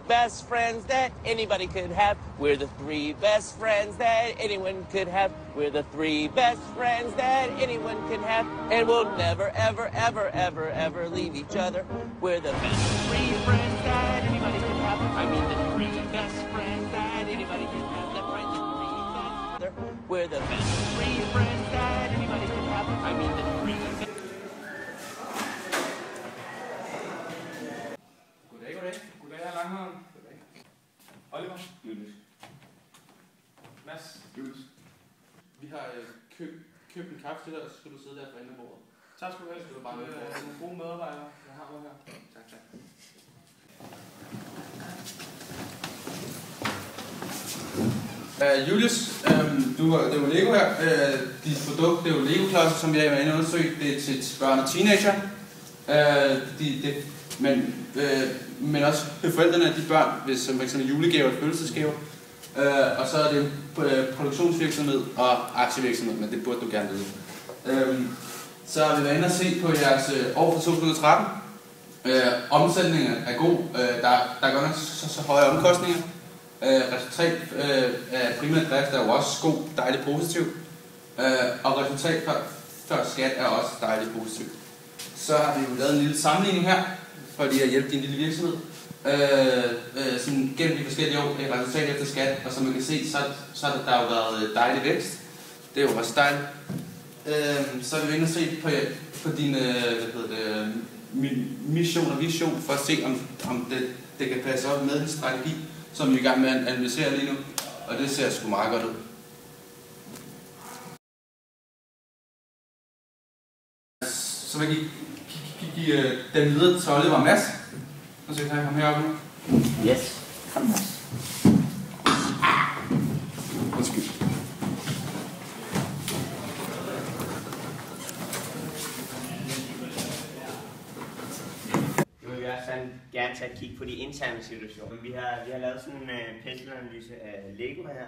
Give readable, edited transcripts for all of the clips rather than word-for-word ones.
Best friends that anybody could have. We're the three best friends that anyone could have. We're the three best friends that anyone can have. And we'll never, ever, ever, ever, ever leave each other. We're the best three friends that anybody could have. I mean the three best friends that anybody could have. That's right, the three best. We're the best three friends that anybody could have. I mean the three best. Goddag, Langholm. Goddag. Oliver. Julius. Mads. Julius. Vi har købt en kaffe til dig, og så skal du sidde der for enden af bordet. Tak skal du have. Det var bare nogle gode medarbejdere, jeg har med her. Tak. Julius, det er jo Lego her. Dit produkt, det er jo Lego-klodser, som vi har været inde og undersøgt. Det er til børn og teenager. Men også forældrene af de børn, som f.eks. julegaver og fødselsdagsgaver. Og så er det produktionsvirksomhed og aktievirksomhed, men det burde du gerne vide. Så har vi været inde og se på jeres år for 2013. Omsætningen er god. Der er godt nok så høje omkostninger. Resultat af primær drift er jo også god, dejligt positiv. Og resultat før skat er også dejligt positiv. Så har vi jo lavet en lille sammenligning her, for lige at hjælpe din lille virksomhed. Sådan gennem de forskellige år, resultat efter skat, og som man kan se, så har der jo været dejlig vækst. Det er jo også dejligt. Så er vi inde og se på din mission og vision, for at se, om det kan passe op med din strategi, som vi er i gang med at analysere lige nu. Og det ser sgu meget godt ud. Så vil jeg give den videre til Oliver og Mads. Og så kan jeg komme heroppe nu. Yes, kom Mads. Undskyld. Nu vil vi også gerne tage et kig på de interne situationer. Vi har lavet sådan en penselanalyse af Lego her.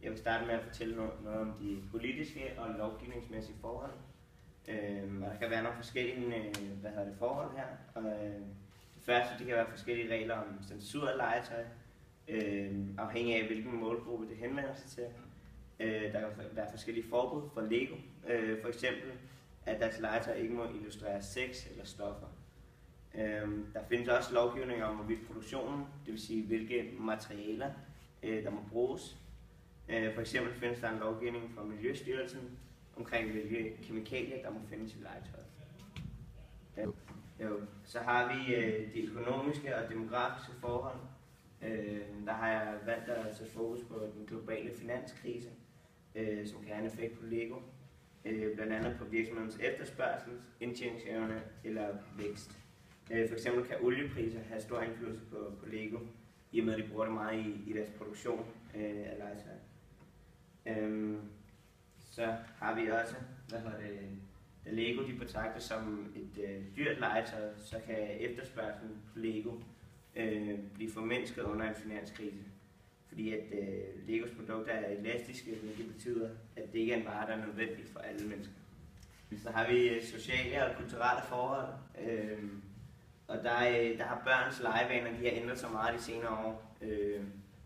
Jeg vil starte med at fortælle noget om de politiske og lovgivningsmæssige forhold. Og der kan være nogle forskellige forhold her. Og, det første det kan være forskellige regler om censur af legetøj, afhængig af hvilken målgruppe det henvender sig til. Der kan være forskellige forbud for Lego, for eksempel at deres legetøj ikke må illustrere sex eller stoffer. Der findes også lovgivning om hvorvidt produktionen, det vil sige hvilke materialer der må bruges. For eksempel findes der en lovgivning fra Miljøstyrelsen omkring hvilke kemikalier der må findes i legetøjet. Så har vi de økonomiske og demografiske forhold. Der har jeg valgt at sætte fokus på den globale finanskrise, som kan have en effekt på Lego. Blandt andet på virksomhedens efterspørgsel, indtjeningsevne eller vækst. For eksempel kan oliepriser have stor indflydelse på Lego, i og med at de bruger det meget i deres produktion af legetøj. Så har vi også, da Lego de betragtes som et dyrt legetøj, så kan efterspørgselen på Lego blive formindsket under en finanskrise. Fordi at Legos produkter er elastiske, hvilket betyder, at det ikke er en vare, der er nødvendig for alle mennesker. Så har vi sociale og kulturelle forhold, og der har børns legevaner, de har ændret sig meget de senere år,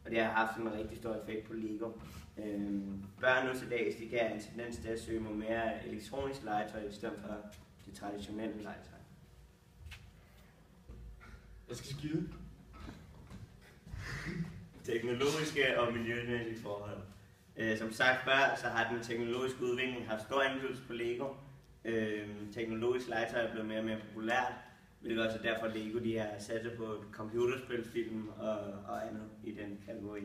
og det har haft en rigtig stor effekt på Lego. Børn nu til dags, de kan have en tendens til at søge mod mere elektronisk legetøj i stedet for det traditionelle legetøj. Jeg skal skide. Teknologiske og miljømæssige forhold. Som sagt før, så har den teknologiske udvikling haft stor indflydelse på Lego. Teknologisk legetøj er blevet mere og mere populært, hvilket også er derfor Lego de har sat sig på computerspil, film og andet i den kategori.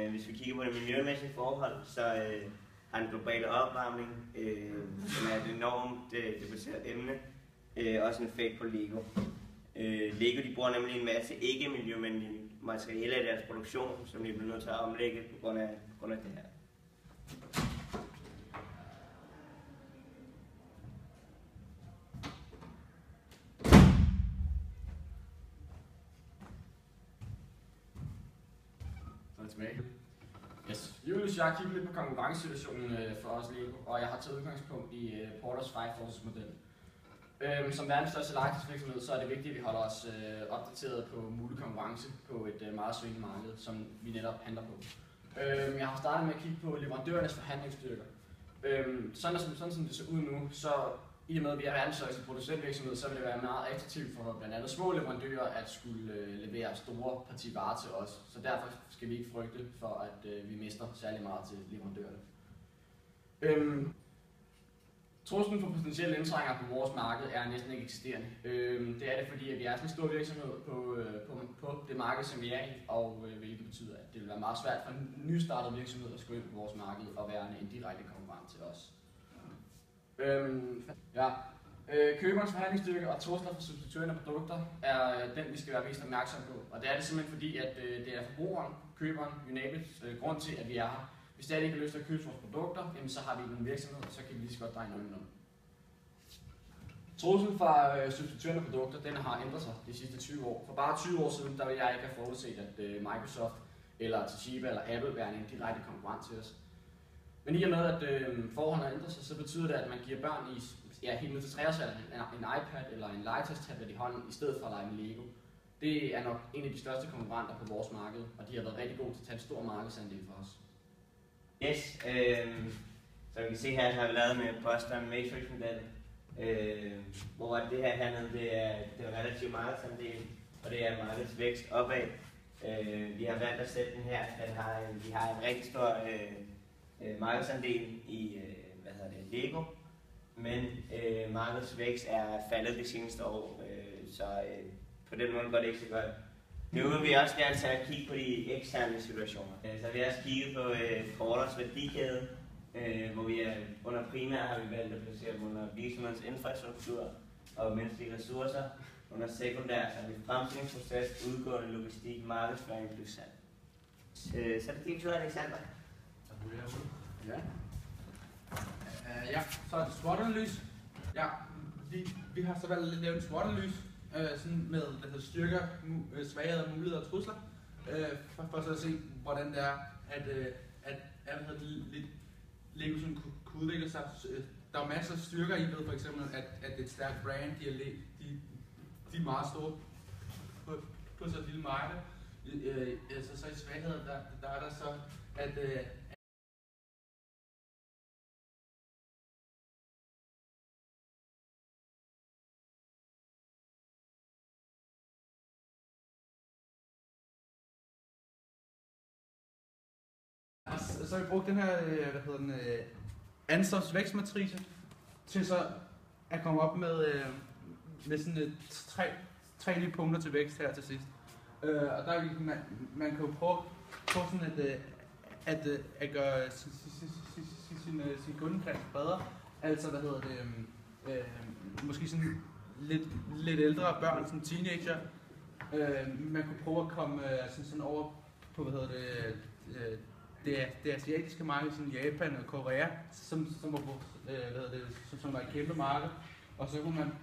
Hvis vi kigger på det miljømæssige forhold, så har den globale opvarmning, som er et enormt debatteret emne, også en effekt på Lego. Lego de bruger nemlig en masse ikke-miljøvenlige materialer i deres produktion, som de bliver nødt til at omlægge på grund af det her. Yes. Julius, jeg har kigget lidt på konkurrencesituationen for os Lego, og jeg har taget udgangspunkt i Porters 5 Forces model. Som verdens største legetøjsvirksomhed, så er det vigtigt, at vi holder os opdateret på mulig konkurrence på et meget svingende marked, som vi netop handler på. Jeg har startet med at kigge på leverandørernes forhandlingsstyrker. Sådan som det ser ud nu, så i og med, at vi er verdens største producentvirksomhed, så vil det være meget attraktivt for blandt andet små leverandører at skulle levere store partier varer til os. Så derfor skal vi ikke frygte for, at vi mister særlig meget til leverandørerne. Truslen for potentielle indtrængere på vores marked er næsten ikke eksisterende. Det er det, fordi at vi er sådan en stor virksomhed på det marked, som vi er i, og hvilket betyder, at det vil være meget svært for en nystartet virksomhed at skulle ind på vores marked og være en direkte konkurrent til os. Køberens forhandlingsstyrke og trusler for substituerende produkter er den, vi skal være mest opmærksom på. Og det er det simpelthen fordi, at det er forbrugeren, køberen, grund til, at vi er her. Hvis det ikke har lyst til at købe vores produkter, jamen så har vi en virksomhed, og så kan vi lige så godt dreje nøglen om. Truslen fra substituerende produkter, den har ændret sig de sidste 20 år. For bare 20 år siden, der ville jeg ikke have forudset, at Microsoft eller Toshiba eller Apple være en direkte konkurrent til os. Men i og med, at forholdene har ændret sig, så betyder det, at man giver børn helt ned til 3-årsalderen en iPad eller en legetøjstablet i hånden, i stedet for at lege med Lego. Det er nok en af de største konkurrenter på vores marked, og de har været rigtig gode til at tage en stor markedsandel for os. Yes, så vi kan se her, så har vi lavet med Boston Matrix-modellen, hvor det her hernede, det er relativt markedsandel, og det er markedsvækst opad. Vi har valgt at sætte den her, vi har en rigtig stor markedsandel i Lego, men markedsvækst er faldet de seneste år, så på den måde går det ikke så godt. Nu vil vi også gerne tage at kigge på de eksterne situationer. Så vi har også kigget på Porters værdikæde, hvor vi under primær har vi valgt at placere dem under virksomhedens infrastruktur og menneskelige ressourcer. Under sekundær så har vi fremstillingsproces, udgående logistik, markedsføring plus salg. Så er det din tur, Alexander. Ja, så er det SWOT-analyse. Ja, vi har så valgt at lave en SWOT-analyse sådan med styrker, svagheder, muligheder og trusler, for så at se, hvordan det er, at Lego sådan kunne udvikle sig. Der er masser af styrker i ved, for eksempel, at det er et stærkt brand, de er meget store på så et lille marked. Så i svagheder, der er der så, at så har vi brugt den her, Ansons vækstmatrice til så at komme op med sådan tre nye punkter til vækst her til sidst. Og der man kan jo prøve sådan at gøre sin kundekreds bredere. Altså måske sådan lidt ældre børn, sådan teenager. Man kunne prøve at komme sådan over på det asiatiske marked, som Japan og Korea, som er et kæmpe marked, og så kunne man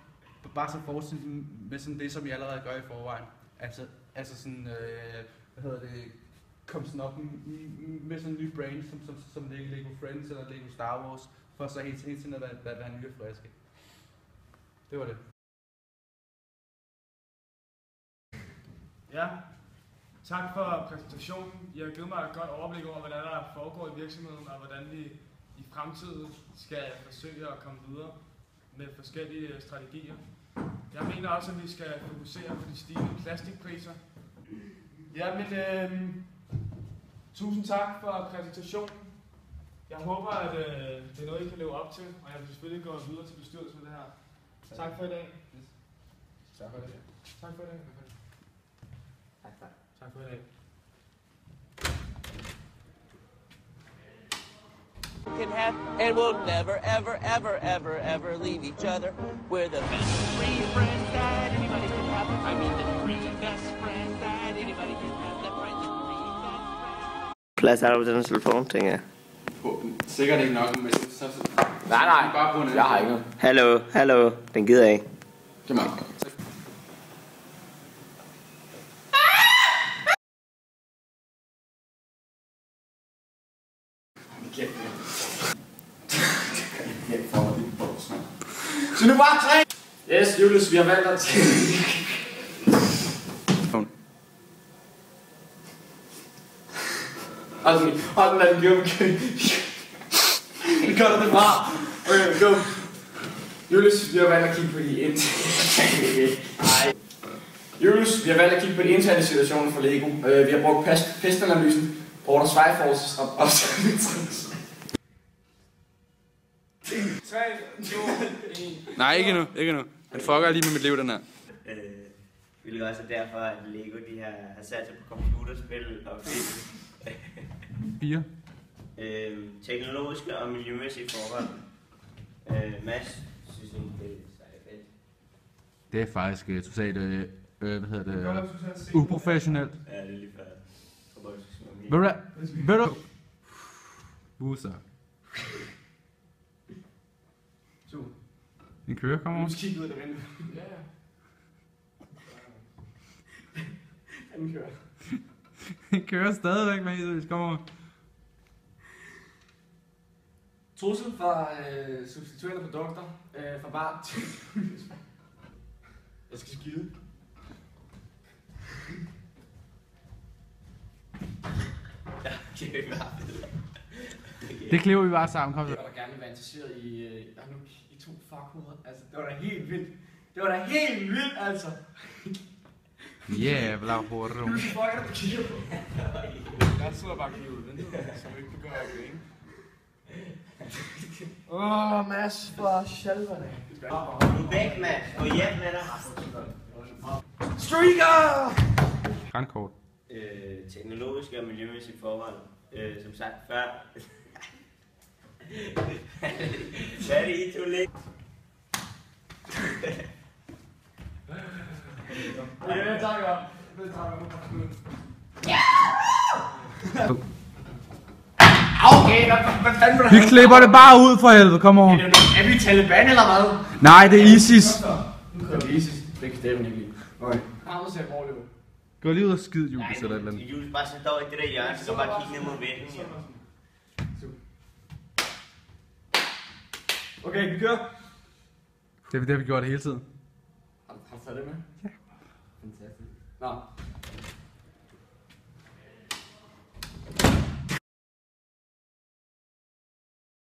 bare så fortsætte med sådan det, som vi allerede gør i forvejen. Altså sådan, komme sådan op med sådan en ny brand, som Lego Friends eller Lego Star Wars, for så hele tiden at være nye og friske. Det var det. Ja, tak for præsentationen. I har givet mig et godt overblik over, hvordan der foregår i virksomheden, og hvordan vi i fremtiden skal forsøge at komme videre med forskellige strategier. Jeg mener også, at vi skal fokusere på de stigende plastikpriser. Ja, men tusind tak for præsentationen. Jeg håber, at det er noget, I kan leve op til, og jeg vil selvfølgelig gå videre til bestyrelsen med det her. Tak for i dag. Tak for det. Tak for i dag. Tak for i dag. Can have, and we'll never, ever, ever, ever, ever leave each other. We're the best three friends that anybody can have. I mean, the three best friends that anybody can have. The friends, the three best friends. Plads er der på den telefon, tænker jeg. Sikkert ikke nok, men så Nej, bare på en anden. jeg har ikke noget. Hallo, den gider jeg ikke. Kom on. Så nu bare 3! Yes, Julius, vi har valgt at... Hold den anden gjorde vi gør det bra. Okay, go. Julius, vi har valgt at kigge på de Julius, vi har valgt at kigge på de interne situationer for Lego. Vi har brugt pestanalysen, Order Svejforces og observations. 3, 2, 1. Nej, ikke nu. Han fucker lige med mit liv, den her. Hvilket også er derfor, at Lego de har sat sig på computerspil og film. 4. Teknologiske og miljømæssige forhold. Mads, synes jeg, det er fedt. Det er faktisk totalt, uprofessionelt. Ja, det er lige før. Ved du? Buser. En kører kommer over. Du skal kigge ud af det vindue. Ja. Den kører. Den kører stadigvæk med helt, kommer over. Trussel fra substituerende produkter fra barn til... Jeg skal skide. Det klipper vi bare sammen, kom så. Jeg var gerne være interesseret i to fuckhoveder. Altså, det var da helt vildt. Det var da helt vildt, altså. Jävla horrum. Du fucker, du kigger på. Jeg sidder bare og kigger ud af vinduet, så vi ikke begynder at grine. Mads, for sjælverne. Du er væk, Mads. Gå hjem med dig. Streaker! Grandkort. Teknologiske og miljømæssige forhold. Som sagt før. Hvad er det, I to læg? Det takker. Okay, hvad fanden vil du Vi klipper det bare ud for helvede, kom over. Er vi Taliban eller hvad? Nej, det er ISIS. Nu kører vi ISIS. Det kan stemmen ikke lide. Okay. Anders ser overleve. Gå lige ud og skid, Julius, eller et eller andet. Julius bare står i det der hjørne, så bare kigge ned mod væggen. Okay, vi kører. Det har vi gjort hele tiden. Har du taget det med? Ja. Fantastisk. Nå,